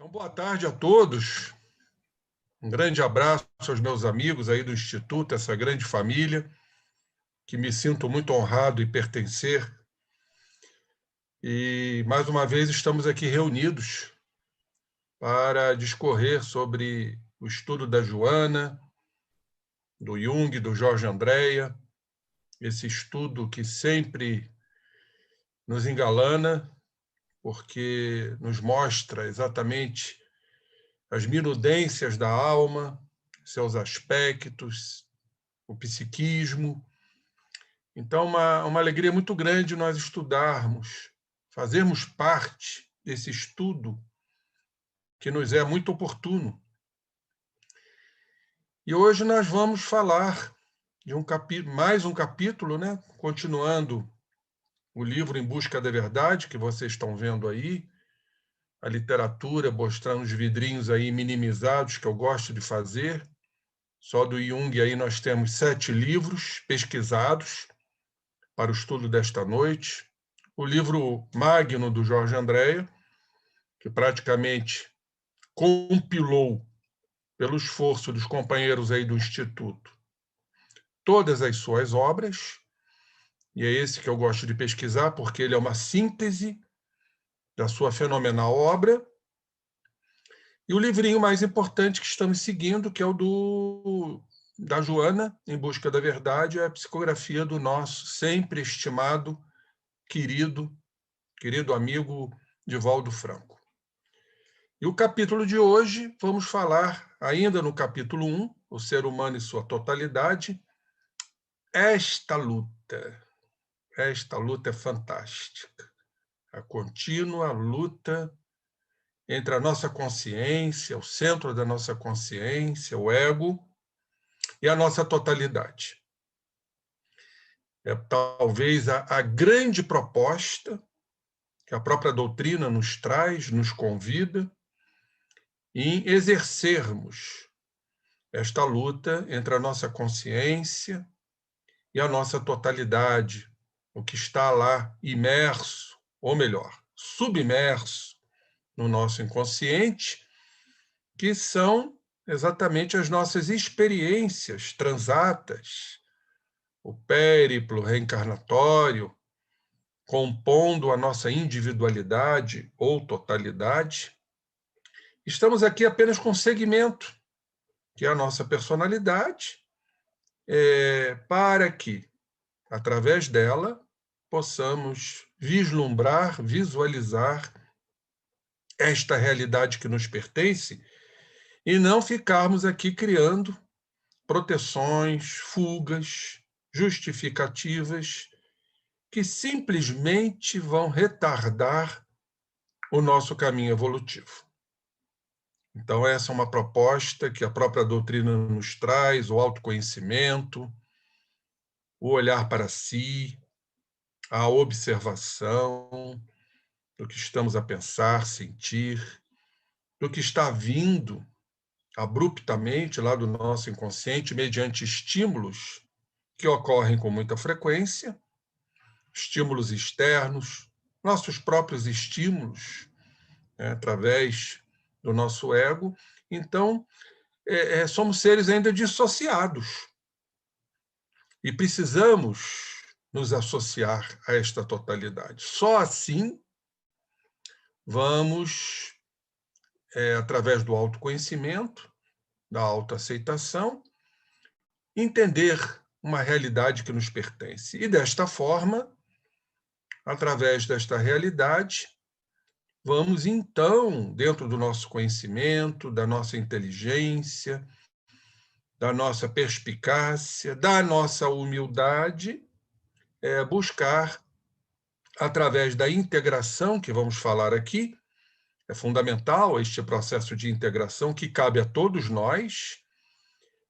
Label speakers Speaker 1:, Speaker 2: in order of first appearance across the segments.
Speaker 1: Então, boa tarde a todos. Um grande abraço aos meus amigos aí do Instituto, essa grande família, que me sinto muito honrado em pertencer. E, mais uma vez, estamos aqui reunidos para discorrer sobre o estudo da Joana, do Jung, do Jorge Andréa, esse estudo que sempre nos engalana, porque nos mostra exatamente as minudências da alma, seus aspectos, o psiquismo. Então, uma alegria muito grande nós estudarmos, fazermos parte desse estudo que nos é muito oportuno. E hoje nós vamos falar de mais um capítulo, né? Continuando o livro Em Busca da Verdade, que vocês estão vendo aí, a literatura mostrando os vidrinhos aí minimizados, que eu gosto de fazer. Só do Jung aí nós temos 7 livros pesquisados para o estudo desta noite. O livro Magno, do Jorge Andréa, que praticamente compilou, pelo esforço dos companheiros aí do Instituto, todas as suas obras, e é esse que eu gosto de pesquisar, porque ele é uma síntese da sua fenomenal obra. E o livrinho mais importante que estamos seguindo, que é o da Joana, Em Busca da Verdade, é a psicografia do nosso sempre estimado, querido amigo Divaldo Franco. E o capítulo de hoje, vamos falar ainda no capítulo 1, o ser humano e sua totalidade. Esta luta é fantástica. A contínua luta entre a nossa consciência, o centro da nossa consciência, o ego, e a nossa totalidade. É talvez a grande proposta que a própria doutrina nos traz, nos convida, em exercermos esta luta entre a nossa consciência e a nossa totalidade, o que está lá imerso, ou melhor, submerso no nosso inconsciente, que são exatamente as nossas experiências transatas, o périplo reencarnatório, compondo a nossa individualidade ou totalidade. Estamos aqui apenas com um segmento, que é a nossa personalidade, para que, através dela, possamos vislumbrar, visualizar esta realidade que nos pertence e não ficarmos aqui criando proteções, fugas, justificativas que simplesmente vão retardar o nosso caminho evolutivo. Então, essa é uma proposta que a própria doutrina nos traz, o autoconhecimento, o olhar para si, a observação do que estamos a pensar, sentir, do que está vindo abruptamente lá do nosso inconsciente, mediante estímulos que ocorrem com muita frequência, estímulos externos, nossos próprios estímulos, né, através do nosso ego. Então, somos seres ainda dissociados e precisamos nos associar a esta totalidade. Só assim vamos, através do autoconhecimento, da autoaceitação, entender uma realidade que nos pertence. E, desta forma, através desta realidade, vamos, então, dentro do nosso conhecimento, da nossa inteligência, da nossa perspicácia, da nossa humildade, buscar, através da integração, que vamos falar aqui, é fundamental este processo de integração que cabe a todos nós.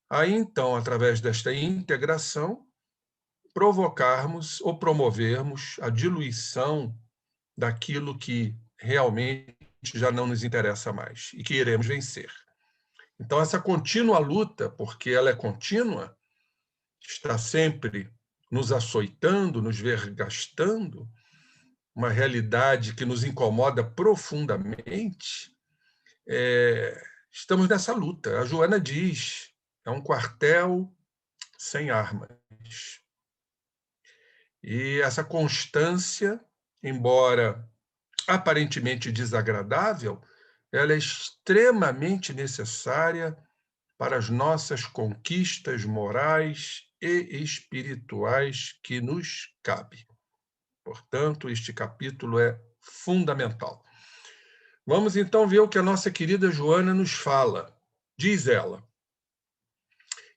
Speaker 1: Aí, então, através desta integração, provocarmos ou promovermos a diluição daquilo que realmente já não nos interessa mais e que iremos vencer. Então, essa contínua luta, porque ela é contínua, está sempre nos açoitando, nos vergastando, uma realidade que nos incomoda profundamente, estamos nessa luta. A Joana diz, é um quartel sem armas. E essa constância, embora aparentemente desagradável, ela é extremamente necessária para as nossas conquistas morais e espirituais que nos cabe. Portanto, este capítulo é fundamental. Vamos então ver o que a nossa querida Joana nos fala. Diz ela: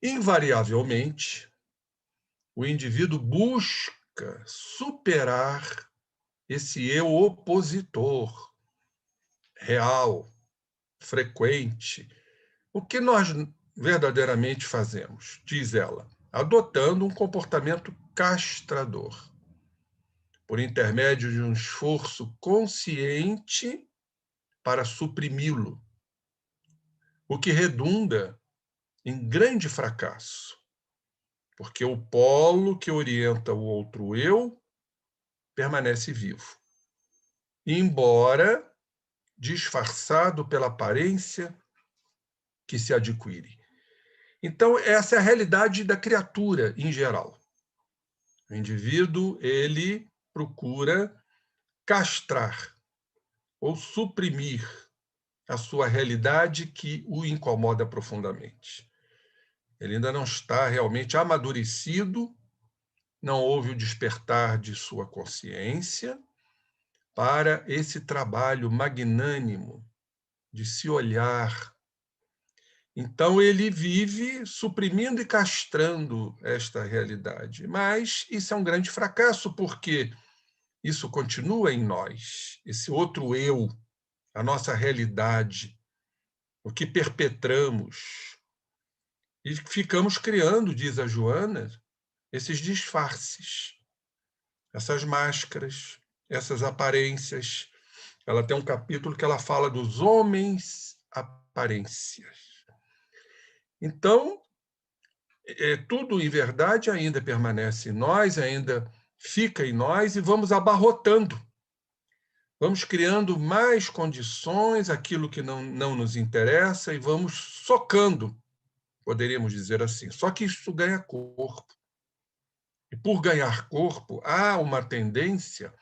Speaker 1: invariavelmente, o indivíduo busca superar esse eu opositor, real, frequente. O que nós verdadeiramente fazemos? Diz ela, adotando um comportamento castrador, por intermédio de um esforço consciente para suprimi-lo, o que redunda em grande fracasso, porque o polo que orienta o outro eu permanece vivo, embora disfarçado pela aparência que se adquire. Então, essa é a realidade da criatura em geral. O indivíduo, ele procura castrar ou suprimir a sua realidade que o incomoda profundamente. Ele ainda não está realmente amadurecido, não houve o despertar de sua consciência para esse trabalho magnânimo de se olhar. Então, ele vive suprimindo e castrando esta realidade. Mas isso é um grande fracasso, porque isso continua em nós, esse outro eu, a nossa realidade, o que perpetramos. E ficamos criando, diz a Joana, esses disfarces, essas máscaras, essas aparências. Ela tem um capítulo que ela fala dos homens aparências. Então, tudo em verdade ainda permanece em nós, ainda fica em nós, e vamos abarrotando. Vamos criando mais condições, aquilo que não nos interessa, e vamos socando, poderíamos dizer assim. Só que isso ganha corpo. E por ganhar corpo, há uma tendência,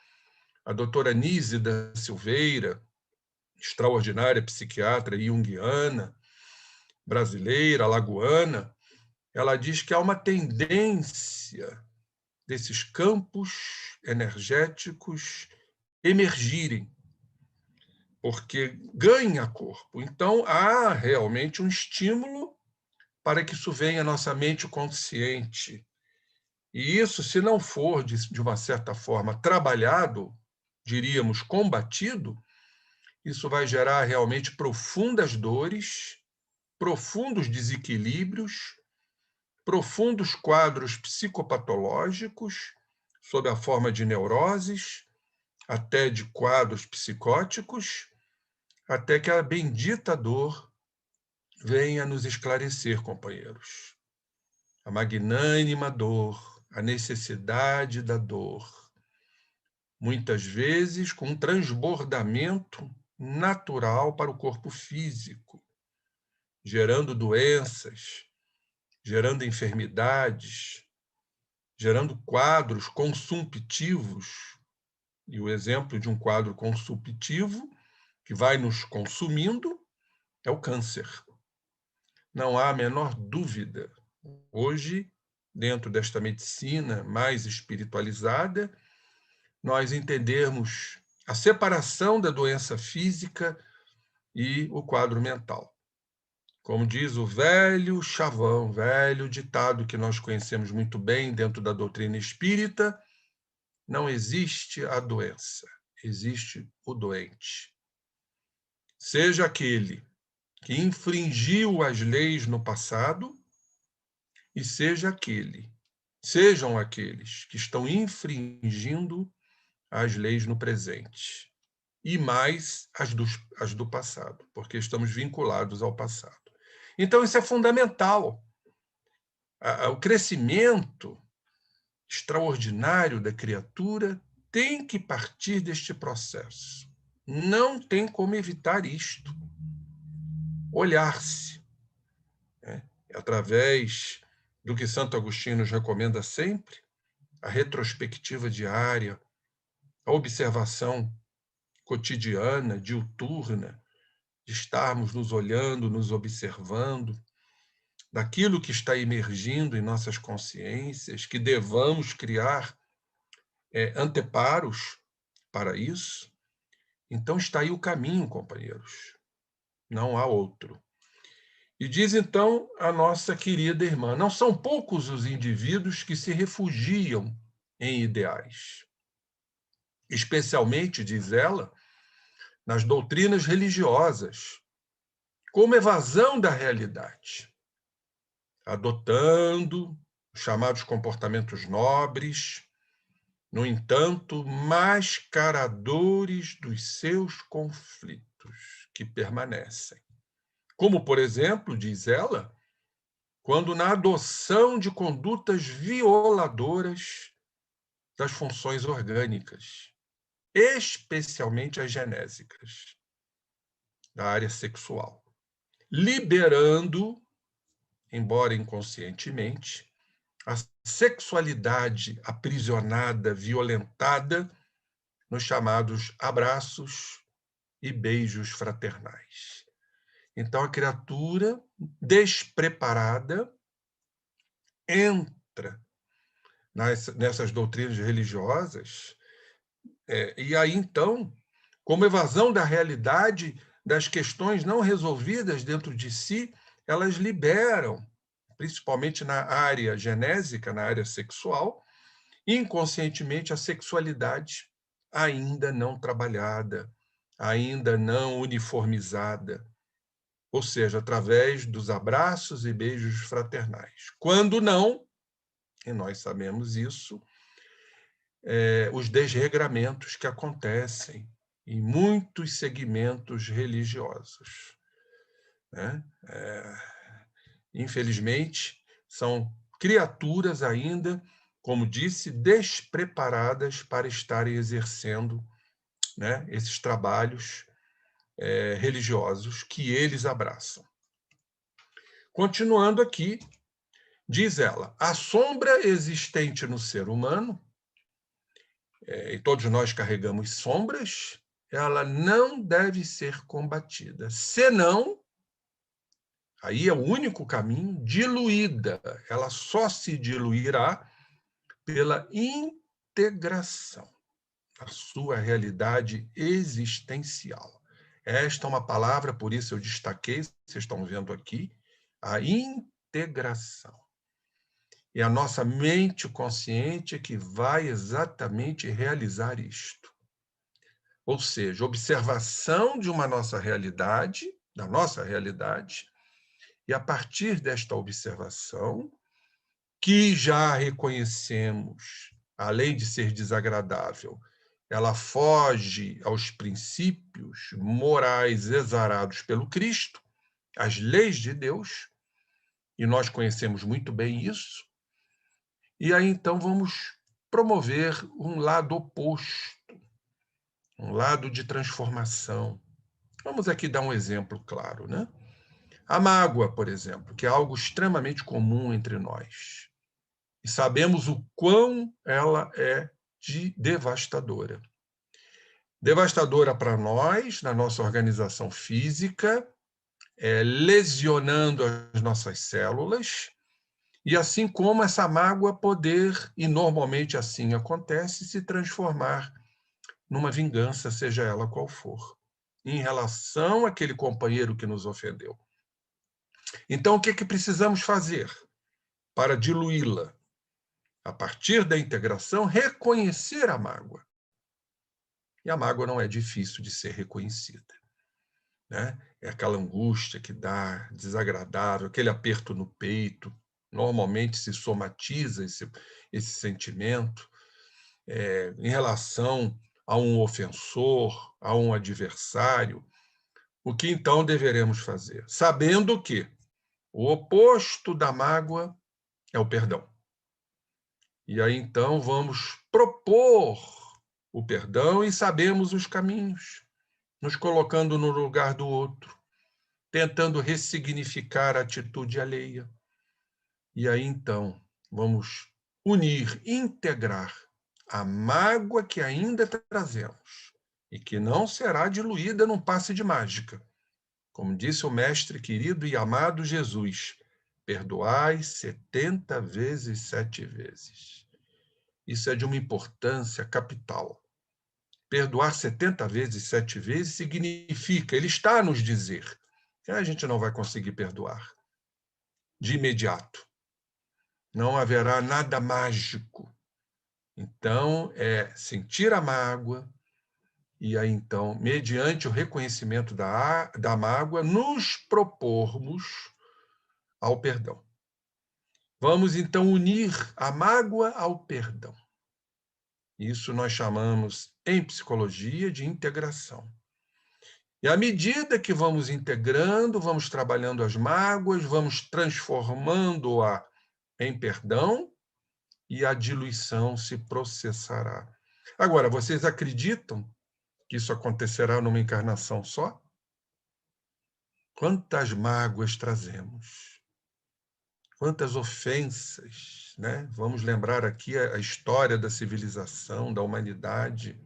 Speaker 1: a doutora Nísida Silveira, extraordinária psiquiatra junguiana, brasileira, alagoana, ela diz que há uma tendência desses campos energéticos emergirem, porque ganha corpo. Então, há realmente um estímulo para que isso venha à nossa mente consciente. E isso, se não for, de uma certa forma, trabalhado, diríamos, combatido, isso vai gerar realmente profundas dores, profundos desequilíbrios, profundos quadros psicopatológicos, sob a forma de neuroses, até de quadros psicóticos, até que a bendita dor venha nos esclarecer, companheiros. A magnânima dor, a necessidade da dor, muitas vezes com um transbordamento natural para o corpo físico, gerando doenças, gerando enfermidades, gerando quadros consumptivos. E o exemplo de um quadro consumptivo que vai nos consumindo é o câncer. Não há a menor dúvida. Hoje, dentro desta medicina mais espiritualizada, nós entendermos a separação da doença física e o quadro mental. Como diz o velho chavão, velho ditado que nós conhecemos muito bem dentro da doutrina espírita, não existe a doença, existe o doente. Seja aquele que infringiu as leis no passado e sejam aqueles que estão infringindo as leis no presente. E mais as do passado, porque estamos vinculados ao passado. Então, isso é fundamental. O crescimento extraordinário da criatura tem que partir deste processo. Não tem como evitar isto. olhar-se, né? Através do que Santo Agostinho nos recomenda sempre, a retrospectiva diária, a observação cotidiana, diuturna, de estarmos nos olhando, nos observando, daquilo que está emergindo em nossas consciências, que devamos criar anteparos para isso. Então está aí o caminho, companheiros. Não há outro. E diz então a nossa querida irmã, não são poucos os indivíduos que se refugiam em ideais. Especialmente, diz ela, nas doutrinas religiosas, como evasão da realidade, adotando os chamados comportamentos nobres, no entanto, mascaradores dos seus conflitos que permanecem. Como, por exemplo, diz ela, quando na adoção de condutas violadoras das funções orgânicas, especialmente as genésicas, da área sexual, liberando, embora inconscientemente, a sexualidade aprisionada, violentada, nos chamados abraços e beijos fraternais. Então, a criatura despreparada entra nessas doutrinas religiosas, e aí, então, como evasão da realidade, das questões não resolvidas dentro de si, elas liberam, principalmente na área genésica, na área sexual, inconscientemente a sexualidade ainda não trabalhada, ainda não uniformizada, ou seja, através dos abraços e beijos fraternais. Quando não, e nós sabemos isso, os desregramentos que acontecem em muitos segmentos religiosos, né? Infelizmente, são criaturas ainda, como disse, despreparadas para estarem exercendo, né, esses trabalhos religiosos que eles abraçam. Continuando aqui, diz ela, a sombra existente no ser humano, e todos nós carregamos sombras, ela não deve ser combatida, senão, aí é o único caminho, diluída. Ela só se diluirá pela integração da sua realidade existencial. Esta é uma palavra, por isso eu destaquei, vocês estão vendo aqui, a integração. E a nossa mente consciente é que vai exatamente realizar isto. Ou seja, observação de uma nossa realidade, da nossa realidade, e a partir desta observação, que já reconhecemos, além de ser desagradável, ela foge aos princípios morais exarados pelo Cristo, às leis de Deus, e nós conhecemos muito bem isso, e aí então vamos promover um lado oposto, um lado de transformação. Vamos aqui dar um exemplo claro, né? A mágoa, por exemplo, que é algo extremamente comum entre nós. E sabemos o quão ela é devastadora. Devastadora para nós, na nossa organização física, lesionando as nossas células, e assim como essa mágoa poder, e normalmente assim acontece, se transformar numa vingança, seja ela qual for, em relação àquele companheiro que nos ofendeu. Então, o que é que precisamos fazer para diluí-la? A partir da integração, reconhecer a mágoa. E a mágoa não é difícil de ser reconhecida, né? É aquela angústia que dá, desagradável, aquele aperto no peito. Normalmente se somatiza esse sentimento em relação a um ofensor, a um adversário. O que então deveremos fazer? Sabendo que o oposto da mágoa é o perdão. E aí, então, vamos propor o perdão e sabemos os caminhos, nos colocando no lugar do outro, tentando ressignificar a atitude alheia. E aí, então, vamos unir, integrar a mágoa que ainda trazemos e que não será diluída num passe de mágica. Como disse o mestre querido e amado Jesus, perdoai 70 vezes 7 vezes. Isso é de uma importância capital. Perdoar 70 vezes 7 vezes significa, ele está a nos dizer, que a gente não vai conseguir perdoar de imediato. Não haverá nada mágico. Então, é sentir a mágoa e aí, então, mediante o reconhecimento da mágoa, nos propormos ao perdão. Vamos, então, unir a mágoa ao perdão. Isso nós chamamos, em psicologia, de integração. E à medida que vamos integrando, vamos trabalhando as mágoas, vamos transformando-a em perdão, e a diluição se processará. Agora, vocês acreditam que isso acontecerá numa encarnação só? Quantas mágoas trazemos? Quantas ofensas, né? Vamos lembrar aqui a história da civilização, da humanidade,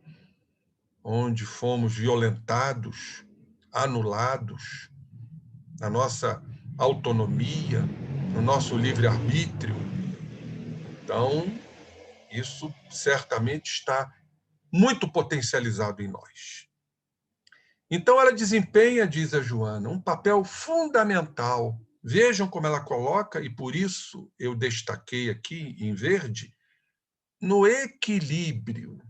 Speaker 1: onde fomos violentados, anulados, na nossa autonomia, no nosso livre-arbítrio. Então, isso certamente está muito potencializado em nós. Então, ela desempenha, diz a Joana, um papel fundamental. Vejam como ela coloca, e por isso eu destaquei aqui em verde, no equilíbrio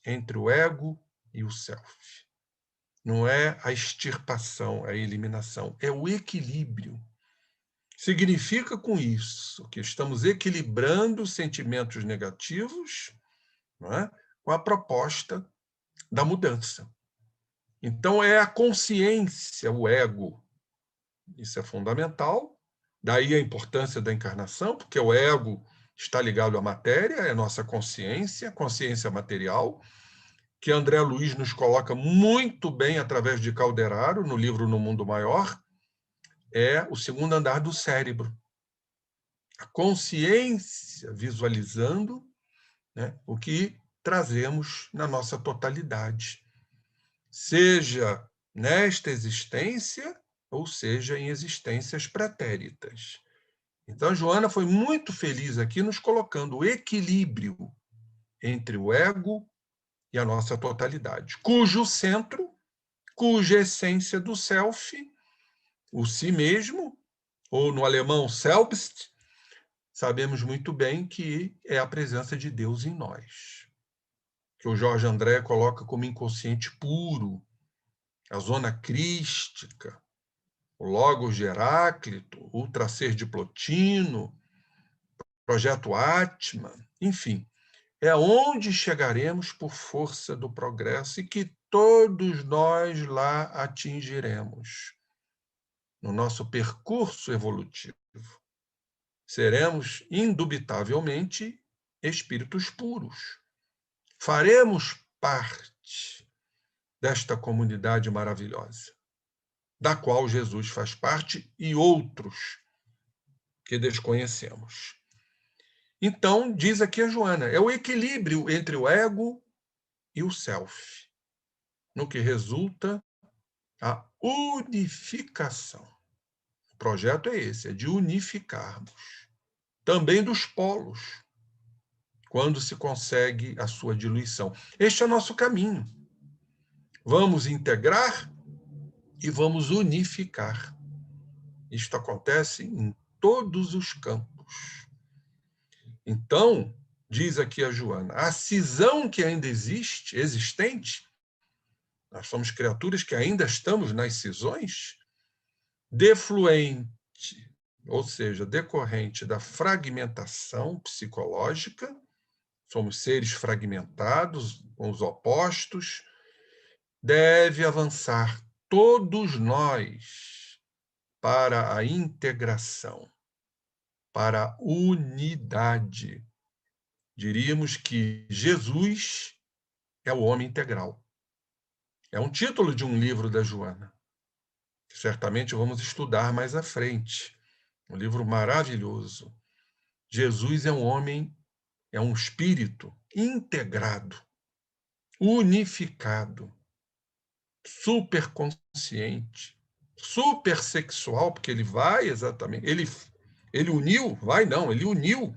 Speaker 1: entre o ego e o self. Não é a extirpação, a eliminação, é o equilíbrio. Significa com isso que estamos equilibrando sentimentos negativos, não é? Com a proposta da mudança. Então, é a consciência, o ego. Isso é fundamental. Daí a importância da encarnação, porque o ego está ligado à matéria, é nossa consciência, consciência material, que André Luiz nos coloca muito bem através de Calderaro, no livro No Mundo Maior, é o segundo andar do cérebro. A consciência visualizando, né, o que trazemos na nossa totalidade. Seja nesta existência, ou seja, em existências pretéritas. Então, a Joana foi muito feliz aqui nos colocando o equilíbrio entre o ego e a nossa totalidade, cujo centro, cuja essência do self, o si mesmo, ou no alemão selbst, sabemos muito bem que é a presença de Deus em nós, que o Jorge André coloca como inconsciente puro, a zona crística, o Logos de Heráclito, o Ultraser de Plotino, Projeto Atman, enfim, é onde chegaremos por força do progresso e que todos nós lá atingiremos no nosso percurso evolutivo. Seremos, indubitavelmente, espíritos puros. Faremos parte desta comunidade maravilhosa, da qual Jesus faz parte e outros que desconhecemos. Então, diz aqui a Joana, é o equilíbrio entre o ego e o self, no que resulta a unificação. O projeto é esse, é de unificarmos. Também dos polos, quando se consegue a sua diluição. Este é o nosso caminho. Vamos integrar e vamos unificar. Isto acontece em todos os campos. Então, diz aqui a Joana, a cisão que ainda existente, nós somos criaturas que ainda estamos nas cisões, defluente, ou seja, decorrente da fragmentação psicológica, somos seres fragmentados, com os opostos, deve avançar todos nós para a integração, para a unidade. Diríamos que Jesus é o homem integral. É um título de um livro da Joana. que certamente vamos estudar mais à frente. Um livro maravilhoso. Jesus é um homem, é um espírito integrado, unificado, superconsciente, supersexual, porque ele vai exatamente, ele uniu, vai não, ele uniu,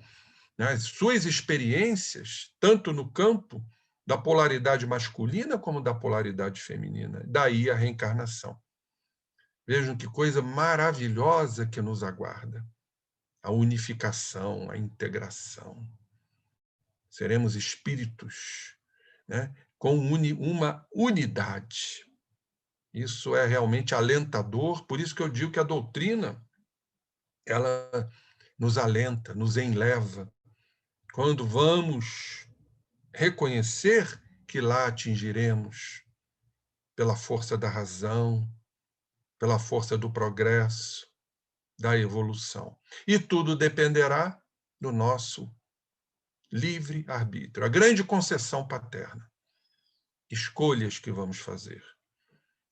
Speaker 1: né, as suas experiências, tanto no campo da polaridade masculina como da polaridade feminina. Daí a reencarnação. Vejam que coisa maravilhosa que nos aguarda. A unificação, a integração. Seremos espíritos, né, com uma unidade. Isso é realmente alentador, por isso que eu digo que a doutrina ela nos alenta, nos enleva. Quando vamos reconhecer que lá atingiremos, pela força da razão, pela força do progresso, da evolução. E tudo dependerá do nosso livre-arbítrio, a grande concessão paterna. Escolhas que vamos fazer.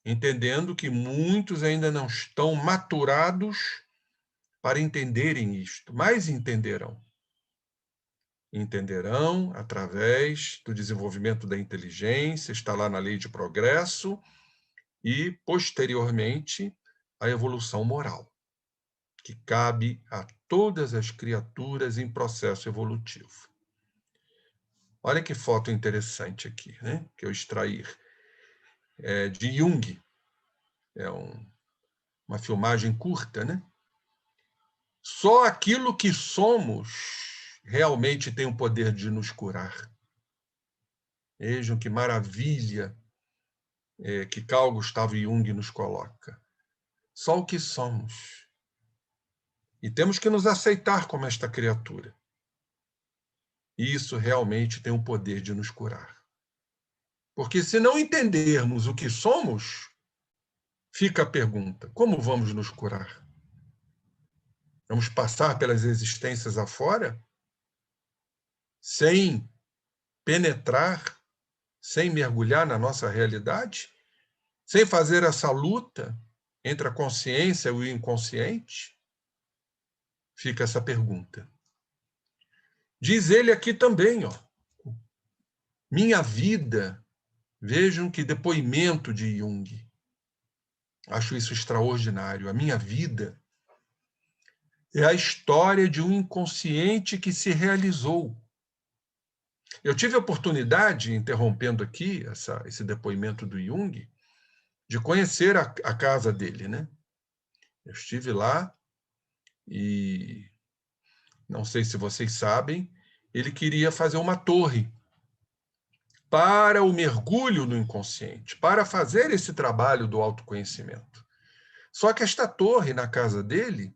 Speaker 1: Entendendo que muitos ainda não estão maturados para entenderem isto, mas entenderão. Entenderão através do desenvolvimento da inteligência, está lá na lei de progresso, e, posteriormente, a evolução moral, que cabe a todas as criaturas em processo evolutivo. Olha que foto interessante aqui, né? Que eu extraí. É de Jung. É uma filmagem curta, né? Só aquilo que somos realmente tem o poder de nos curar. Vejam que maravilha que Carl Gustav Jung nos coloca. Só o que somos. E temos que nos aceitar como esta criatura. E isso realmente tem o poder de nos curar. Porque se não entendermos o que somos, fica a pergunta: como vamos nos curar? Vamos passar pelas existências afora sem penetrar, sem mergulhar na nossa realidade, sem fazer essa luta entre a consciência e o inconsciente? Fica essa pergunta. Diz ele aqui também, ó, minha vida, vejam que depoimento de Jung. Acho isso extraordinário. A minha vida é a história de um inconsciente que se realizou. Eu tive a oportunidade, interrompendo aqui esse depoimento do Jung, de conhecer a casa dele, né? Eu estive lá e, não sei se vocês sabem, ele queria fazer uma torre para o mergulho no inconsciente, para fazer esse trabalho do autoconhecimento. Só que esta torre na casa dele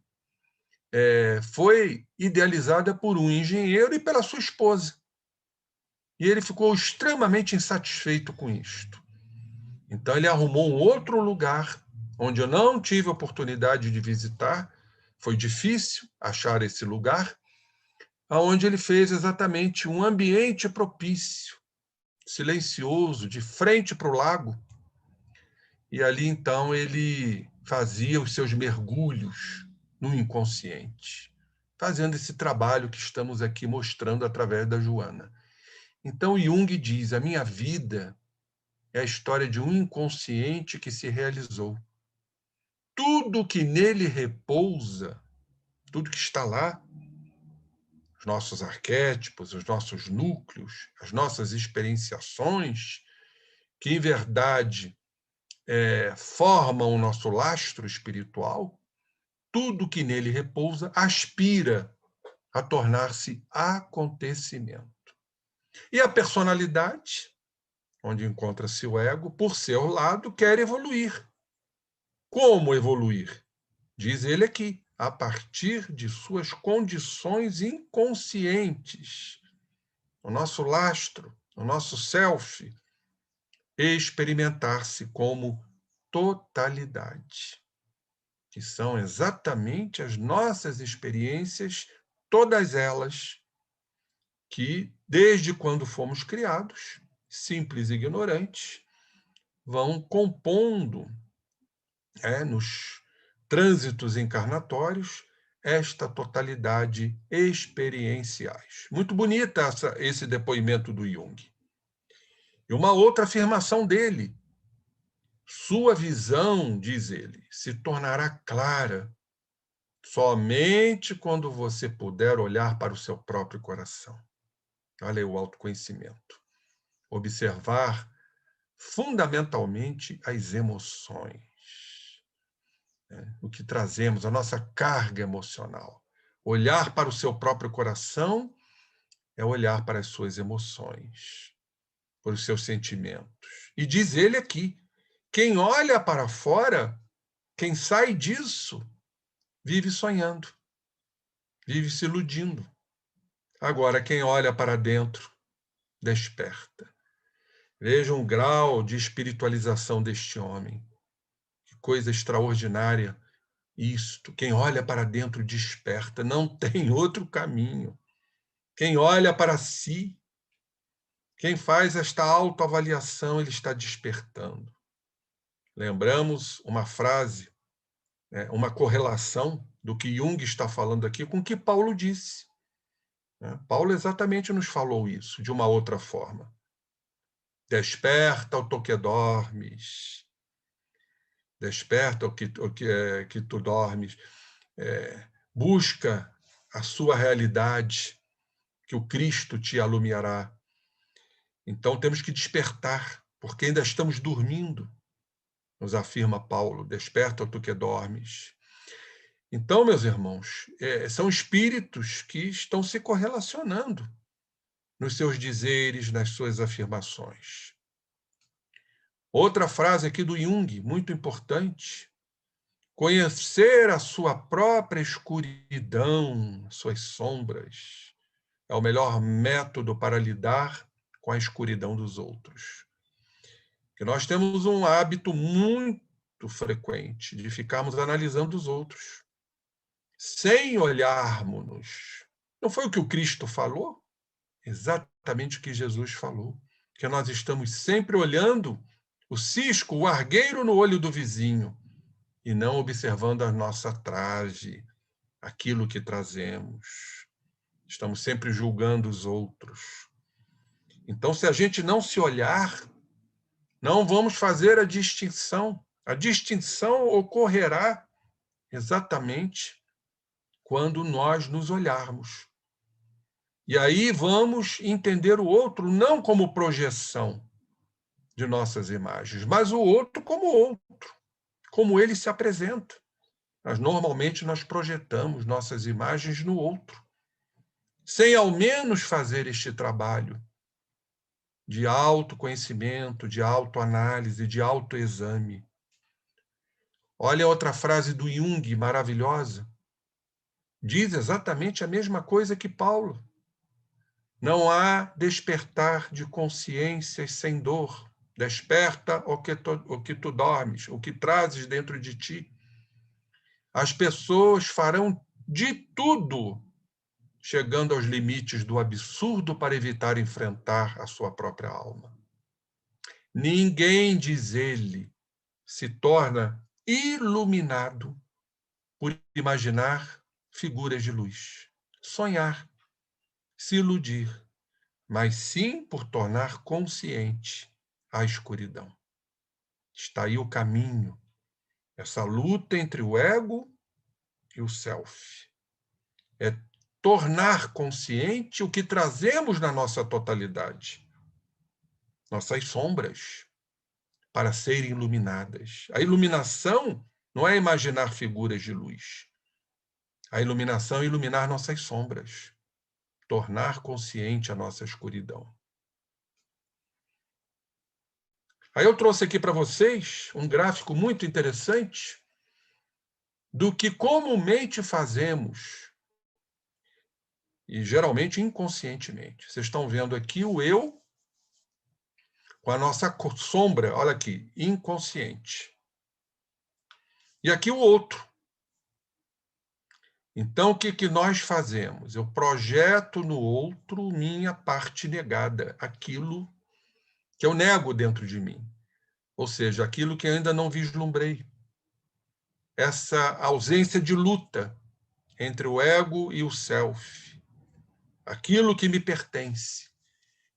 Speaker 1: foi idealizada por um engenheiro e pela sua esposa. E ele ficou extremamente insatisfeito com isto. Então ele arrumou um outro lugar onde eu não tive oportunidade de visitar, foi difícil achar esse lugar, aonde ele fez exatamente um ambiente propício, silencioso, de frente para o lago. E ali então ele fazia os seus mergulhos no inconsciente, fazendo esse trabalho que estamos aqui mostrando através da Joana. Então Jung diz: a minha vida é a história de um inconsciente que se realizou. Tudo que nele repousa, tudo que está lá, os nossos arquétipos, os nossos núcleos, as nossas experienciações, que em verdade formam o nosso lastro espiritual, tudo que nele repousa aspira a tornar-se acontecimento. E a personalidade, onde encontra-se o ego, por seu lado, quer evoluir. Como evoluir? Diz ele aqui, a partir de suas condições inconscientes. O nosso lastro, o nosso self, experimentar-se como totalidade, que são exatamente as nossas experiências, todas elas que, desde quando fomos criados, simples e ignorantes, vão compondo nos trânsitos encarnatórios, esta totalidade experienciais. Muito bonita esse depoimento do Jung. E uma outra afirmação dele: sua visão, diz ele, se tornará clara somente quando você puder olhar para o seu próprio coração. Olha aí o autoconhecimento. Observar fundamentalmente as emoções, né? O que trazemos, a nossa carga emocional. Olhar para o seu próprio coração é olhar para as suas emoções, para os seus sentimentos. E diz ele aqui, quem olha para fora, quem sai disso, vive sonhando, vive se iludindo. Agora, quem olha para dentro, desperta. Veja um grau de espiritualização deste homem. Que coisa extraordinária isto. Quem olha para dentro, desperta. Não tem outro caminho. Quem olha para si, quem faz esta autoavaliação, ele está despertando. Lembramos uma frase, uma correlação do que Jung está falando aqui com o que Paulo disse. Paulo exatamente nos falou isso, de uma outra forma. Desperta, ó tu que dormes. Desperta, ó que tu dormes. Busca a sua realidade, que o Cristo te iluminará. Então temos que despertar, porque ainda estamos dormindo, nos afirma Paulo. Desperta, ó tu que dormes. Então, meus irmãos, são espíritos que estão se correlacionando nos seus dizeres, nas suas afirmações. Outra frase aqui do Jung, muito importante: conhecer a sua própria escuridão, suas sombras, é o melhor método para lidar com a escuridão dos outros. Porque nós temos um hábito muito frequente de ficarmos analisando os outros, sem olharmos-nos. Não foi o que o Cristo falou? Exatamente o que Jesus falou. Que nós estamos sempre olhando o cisco, o argueiro no olho do vizinho, e não observando a nossa traje, aquilo que trazemos. Estamos sempre julgando os outros. Então, se a gente não se olhar, não vamos fazer a distinção. A distinção ocorrerá exatamente quando nós nos olharmos. E aí vamos entender o outro não como projeção de nossas imagens, mas o outro, como ele se apresenta. Normalmente nós projetamos nossas imagens no outro, sem ao menos fazer este trabalho de autoconhecimento, de autoanálise, de autoexame. Olha outra frase do Jung, maravilhosa. Diz exatamente a mesma coisa que Paulo. Não há despertar de consciências sem dor. Desperta o que tu dormes, o que trazes dentro de ti. As pessoas farão de tudo, chegando aos limites do absurdo para evitar enfrentar a sua própria alma. Ninguém, diz ele, se torna iluminado por imaginar figuras de luz, sonhar, se iludir, mas sim por tornar consciente a escuridão. Está aí o caminho, essa luta entre o ego e o self. É tornar consciente o que trazemos na nossa totalidade, nossas sombras, para serem iluminadas. A iluminação não é imaginar figuras de luz. A iluminação é iluminar nossas sombras, tornar consciente a nossa escuridão. Aí eu trouxe aqui para vocês um gráfico muito interessante do que comumente fazemos, e geralmente inconscientemente. Vocês estão vendo aqui o eu com a nossa sombra, olha aqui, inconsciente. E aqui o outro. Então, o que nós fazemos? Eu projeto no outro minha parte negada, aquilo que eu nego dentro de mim. Ou seja, aquilo que eu ainda não vislumbrei. essa ausência de luta entre o ego e o self, aquilo que me pertence.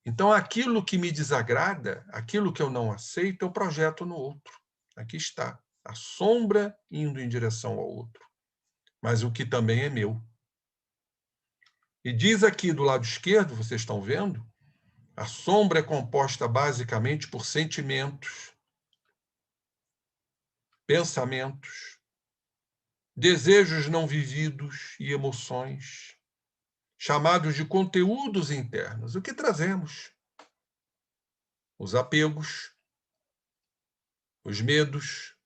Speaker 1: Então, aquilo que me desagrada, aquilo que eu não aceito, eu projeto no outro. Aqui está, a sombra indo em direção ao outro, mas o que também é meu. E diz aqui do lado esquerdo, vocês estão vendo, a sombra é composta basicamente por sentimentos, pensamentos, desejos não vividos e emoções, chamados de conteúdos internos. O que trazemos? Os apegos, os medos,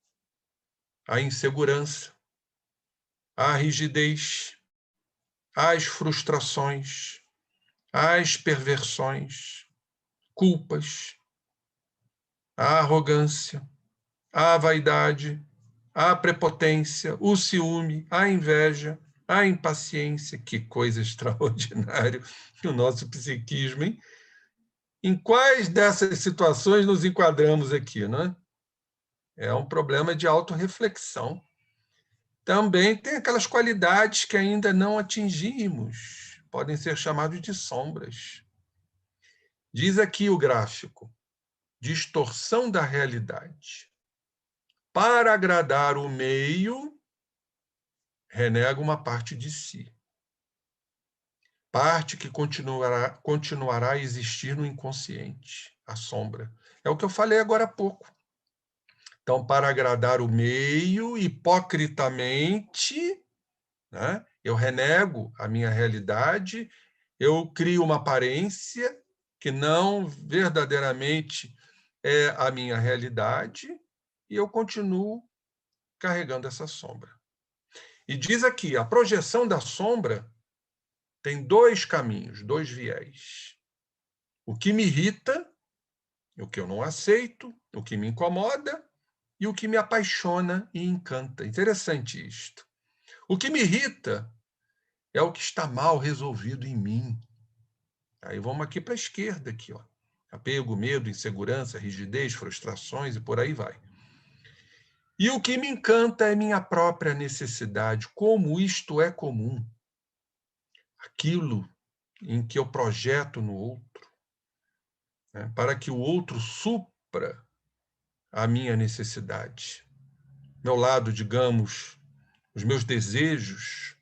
Speaker 1: a insegurança, a rigidez, as frustrações, as perversões, culpas, a arrogância, a vaidade, a prepotência, o ciúme, a inveja, a impaciência. Que coisa extraordinária o nosso psiquismo, hein? Em quais dessas situações nos enquadramos aqui, não é? É um problema de autorreflexão. Também tem aquelas qualidades que ainda não atingimos, podem ser chamadas de sombras. Diz aqui o gráfico, distorção da realidade. Para agradar o meio, renega uma parte de si. Parte que continuará a existir no inconsciente, a sombra. É o que eu falei agora há pouco. Então, para agradar o meio, hipocritamente, né, eu renego a minha realidade, eu crio uma aparência que não verdadeiramente é a minha realidade e eu continuo carregando essa sombra. E diz aqui, a projeção da sombra tem dois caminhos, dois viés. O que me irrita, o que eu não aceito, o que me incomoda e o que me apaixona e encanta. Interessante isto. O que me irrita é o que está mal resolvido em mim. Aí vamos aqui para a esquerda, aqui, ó. Apego, medo, insegurança, rigidez, frustrações e por aí vai. E o que me encanta é minha própria necessidade, como isto é comum. Aquilo em que eu projeto no outro, né, para que o outro supra a minha necessidade. Meu lado, digamos, os meus desejos,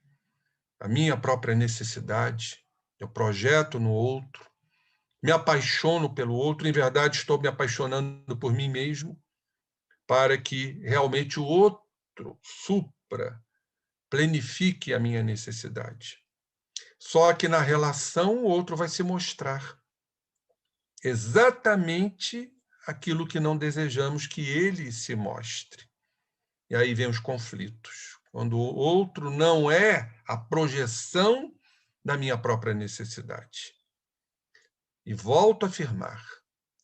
Speaker 1: a minha própria necessidade, eu projeto no outro, me apaixono pelo outro, em verdade estou me apaixonando por mim mesmo, para que realmente o outro supra, plenifique a minha necessidade. Só que na relação o outro vai se mostrar exatamente aquilo que não desejamos que ele se mostre. E aí vem os conflitos. Quando o outro não é a projeção da minha própria necessidade. E volto a afirmar,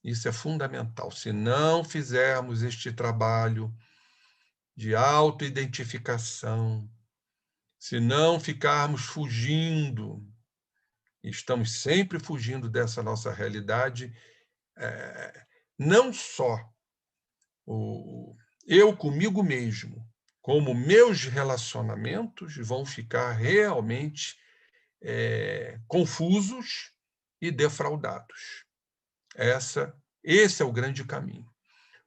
Speaker 1: isso é fundamental. Se não fizermos este trabalho de autoidentificação, se não ficarmos fugindo, estamos sempre fugindo dessa nossa realidade, não só eu comigo mesmo, como meus relacionamentos vão ficar realmente confusos e defraudados. Esse é o grande caminho.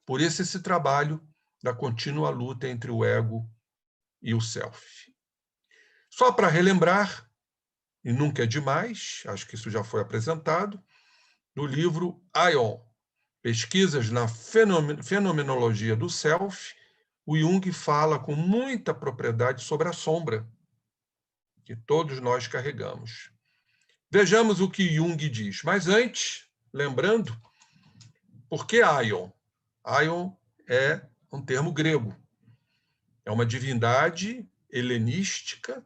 Speaker 1: Por isso, esse trabalho da contínua luta entre o ego e o self. Só para relembrar, e nunca é demais, acho que isso já foi apresentado, no livro Aion, Pesquisas na Fenomenologia do Self, o Jung fala com muita propriedade sobre a sombra que todos nós carregamos. Vejamos o que Jung diz. Mas antes, lembrando, por que Aion? Aion é um termo grego. É uma divindade helenística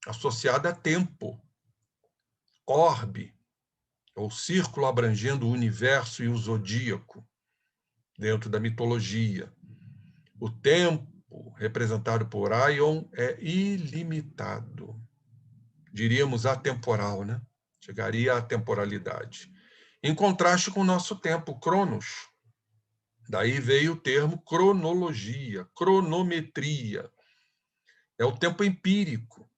Speaker 1: associada a tempo, orbe, ou círculo abrangendo o universo e o zodíaco, dentro da mitologia. O tempo, representado por Aion, é ilimitado. Diríamos atemporal, né? Chegaria à temporalidade. Em contraste com o nosso tempo, Cronos. Daí veio o termo cronologia, cronometria. É o tempo empírico,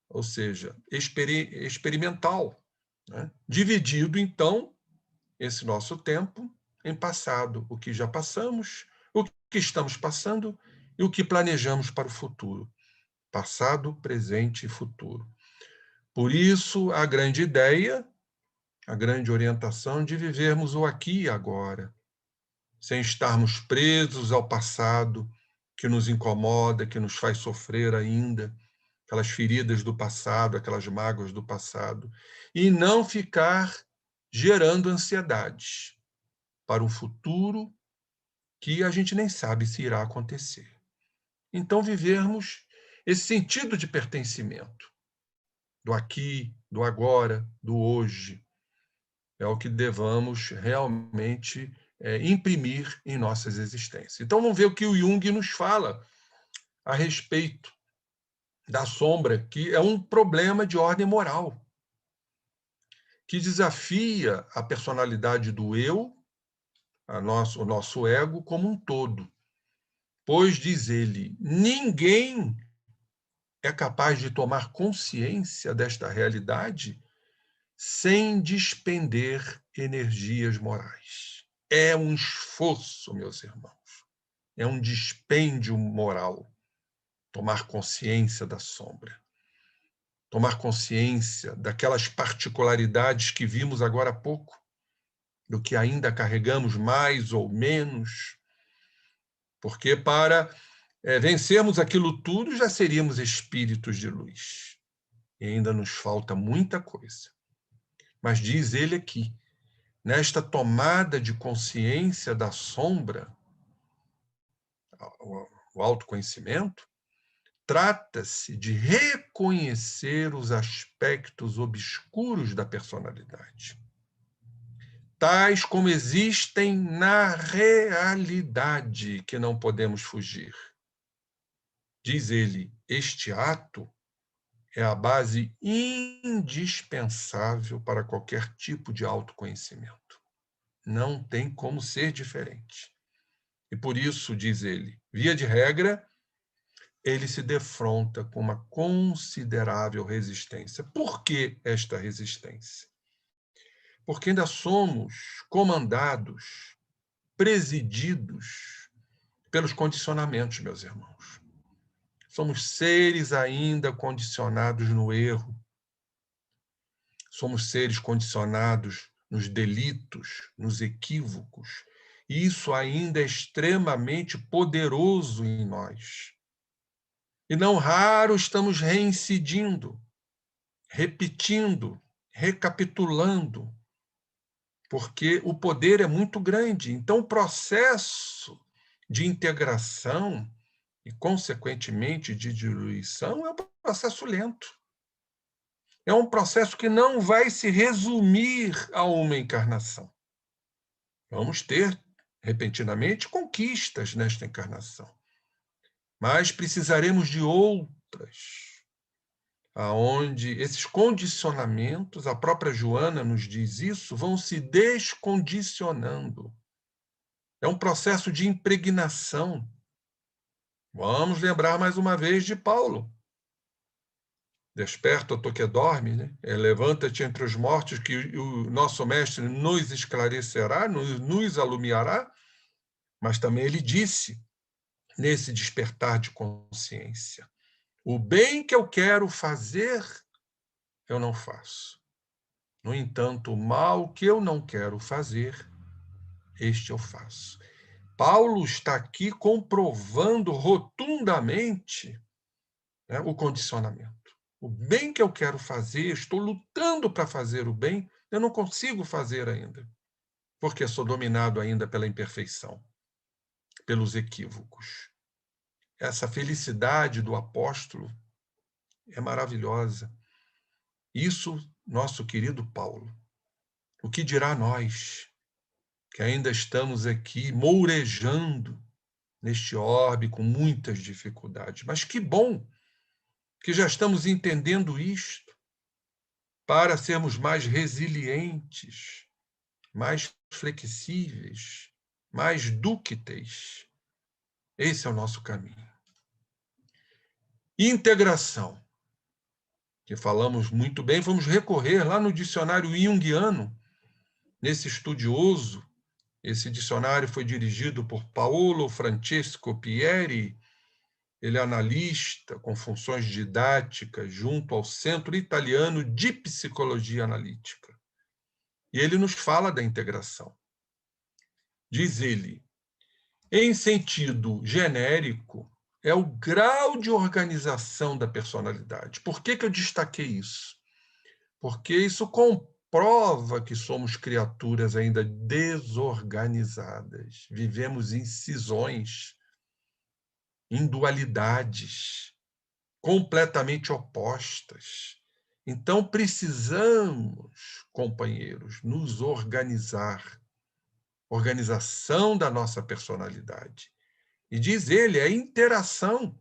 Speaker 1: ou seja, experimental, né? Dividido, então, esse nosso tempo em passado, o que já passamos, o que estamos passando e o que planejamos para o futuro. Passado, presente e futuro. Por isso, a grande ideia, a grande orientação de vivermos o aqui e agora, sem estarmos presos ao passado que nos incomoda, que nos faz sofrer ainda, aquelas feridas do passado, aquelas mágoas do passado, e não ficar gerando ansiedades para um futuro que a gente nem sabe se irá acontecer. Então, vivermos esse sentido de pertencimento, do aqui, do agora, do hoje, é o que devamos realmente imprimir em nossas existências. Então, vamos ver o que o Jung nos fala a respeito da sombra, que é um problema de ordem moral, que desafia a personalidade do eu, o nosso ego como um todo. Pois, diz ele, ninguém é capaz de tomar consciência desta realidade sem despender energias morais. É um esforço, meus irmãos, é um dispêndio moral tomar consciência da sombra, tomar consciência daquelas particularidades que vimos agora há pouco, do que ainda carregamos mais ou menos, porque para vencermos aquilo tudo já seríamos espíritos de luz. E ainda nos falta muita coisa. Mas diz ele aqui, nesta tomada de consciência da sombra, o autoconhecimento, trata-se de reconhecer os aspectos obscuros da personalidade, tais como existem na realidade, que não podemos fugir. Diz ele, este ato é a base indispensável para qualquer tipo de autoconhecimento. Não tem como ser diferente. E por isso, diz ele, via de regra, ele se defronta com uma considerável resistência. Por que esta resistência? Porque ainda somos comandados, presididos pelos condicionamentos, meus irmãos. Somos seres ainda condicionados no erro. Somos seres condicionados nos delitos, nos equívocos. E isso ainda é extremamente poderoso em nós. E não raro estamos reincidindo, repetindo, recapitulando, porque o poder é muito grande. Então, o processo de integração e, consequentemente, de diluição é um processo lento. É um processo que não vai se resumir a uma encarnação. Vamos ter, repentinamente, conquistas nesta encarnação. Mas precisaremos de outras, aonde esses condicionamentos, a própria Joana nos diz isso, vão se descondicionando. É um processo de impregnação. Vamos lembrar mais uma vez de Paulo. Desperta, tu que dorme, né? Levanta-te entre os mortos, que o nosso mestre nos esclarecerá, nos alumiará, mas também ele disse, nesse despertar de consciência, o bem que eu quero fazer, eu não faço. No entanto, o mal que eu não quero fazer, este eu faço. Paulo está aqui comprovando rotundamente, né, o condicionamento. O bem que eu quero fazer, estou lutando para fazer o bem, eu não consigo fazer ainda, porque sou dominado ainda pela imperfeição, pelos equívocos. Essa felicidade do apóstolo é maravilhosa. Isso, nosso querido Paulo. O que dirá nós, que ainda estamos aqui mourejando neste orbe com muitas dificuldades? Mas que bom que já estamos entendendo isto, para sermos mais resilientes, mais flexíveis, mais dúcteis. Esse é o nosso caminho. Integração, que falamos muito bem, vamos recorrer lá no dicionário junguiano, nesse estudioso. Esse dicionário foi dirigido por Paolo Francesco Pieri, ele é analista com funções didáticas junto ao Centro Italiano de Psicologia Analítica. E ele nos fala da integração. Diz ele, em sentido genérico, é o grau de organização da personalidade. Por que eu destaquei isso? Porque isso comprova que somos criaturas ainda desorganizadas. Vivemos em cisões, em dualidades, completamente opostas. Então, precisamos, companheiros, nos organizar. Organização da nossa personalidade. E diz ele, a interação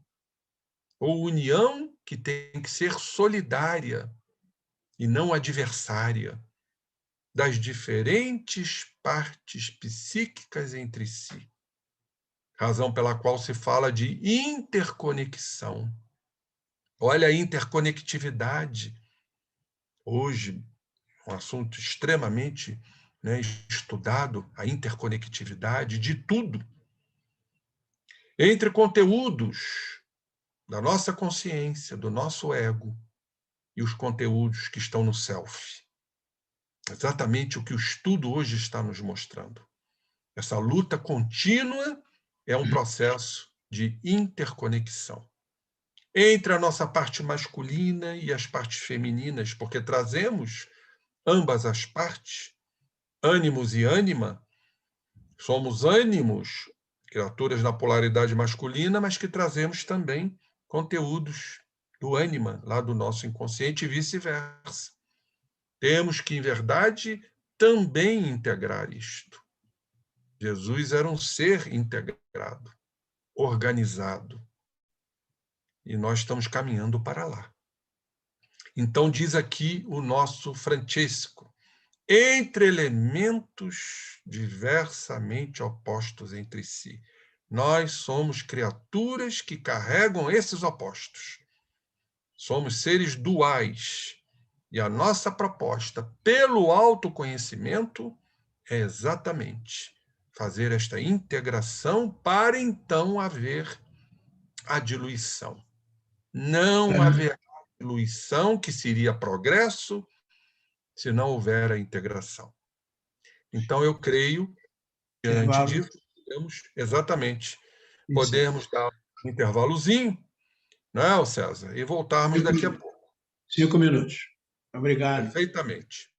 Speaker 1: ou união que tem que ser solidária e não adversária das diferentes partes psíquicas entre si. Razão pela qual se fala de interconexão. Olha a interconectividade. Hoje, um assunto extremamente, né, estudado, a interconectividade de tudo. Entre conteúdos da nossa consciência, do nosso ego, e os conteúdos que estão no self. Exatamente o que o estudo hoje está nos mostrando. Essa luta contínua é um processo de interconexão entre a nossa parte masculina e as partes femininas, porque trazemos ambas as partes, ânimos e ânima. Somos ânimos, criaturas na polaridade masculina, mas que trazemos também conteúdos do ânima, lá do nosso inconsciente, e vice-versa. Temos que, em verdade, também integrar isto. Jesus era um ser integrado, organizado, e nós estamos caminhando para lá. Então, diz aqui o nosso Francesco, entre elementos diversamente opostos entre si. Nós somos criaturas que carregam esses opostos. Somos seres duais. E a nossa proposta, pelo autoconhecimento, é exatamente fazer esta integração para então haver a diluição. Não haverá diluição, que seria progresso, se não houver a integração. Então, eu creio, diante
Speaker 2: Intervalo.
Speaker 1: disso, exatamente,
Speaker 2: Isso.
Speaker 1: podemos dar um intervalozinho, não é, César? E voltarmos daqui a pouco.
Speaker 2: 5 minutos. Obrigado.
Speaker 1: Perfeitamente.